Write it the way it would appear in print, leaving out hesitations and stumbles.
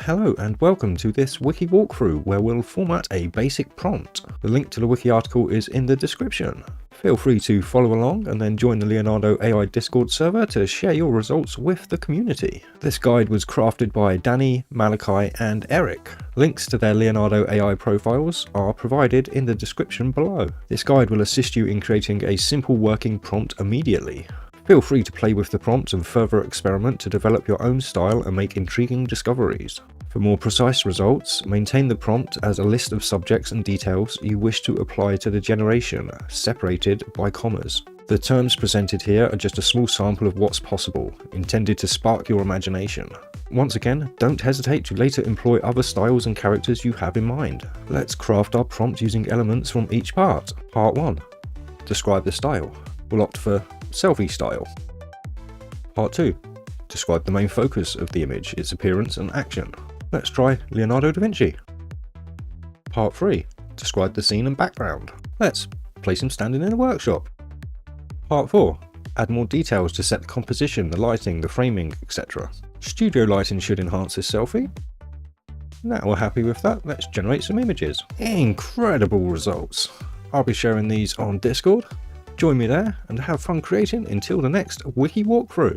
Hello and welcome to this wiki walkthrough where we'll format a basic prompt. The link to the wiki article is in the description. Feel free to follow along and then join the Leonardo AI Discord server to share your results with the community. This guide was crafted by Danny, Malachi and Eric. Links to their Leonardo AI profiles are provided in the description below. This guide will assist you in creating a simple working prompt immediately. Feel free to play with the prompt and further experiment to develop your own style and make intriguing discoveries. For more precise results, maintain the prompt as a list of subjects and details you wish to apply to the generation, separated by commas. The terms presented here are just a small sample of what's possible, intended to spark your imagination. Once again, don't hesitate to later employ other styles and characters you have in mind. Let's craft our prompt using elements from each part. Part 1. Describe the style. We'll opt for selfie style. Part 2. Describe the main focus of the image, its appearance and action. Let's try Leonardo da Vinci. Part 3. Describe the scene and background. Let's place him standing in a workshop. Part 4. Add more details to set the composition, the lighting, the framing, etc. Studio lighting should enhance this selfie. Now we're happy with that, let's generate some images. Incredible results! I'll be sharing these on Discord. Join me there and have fun creating until the next wiki walkthrough.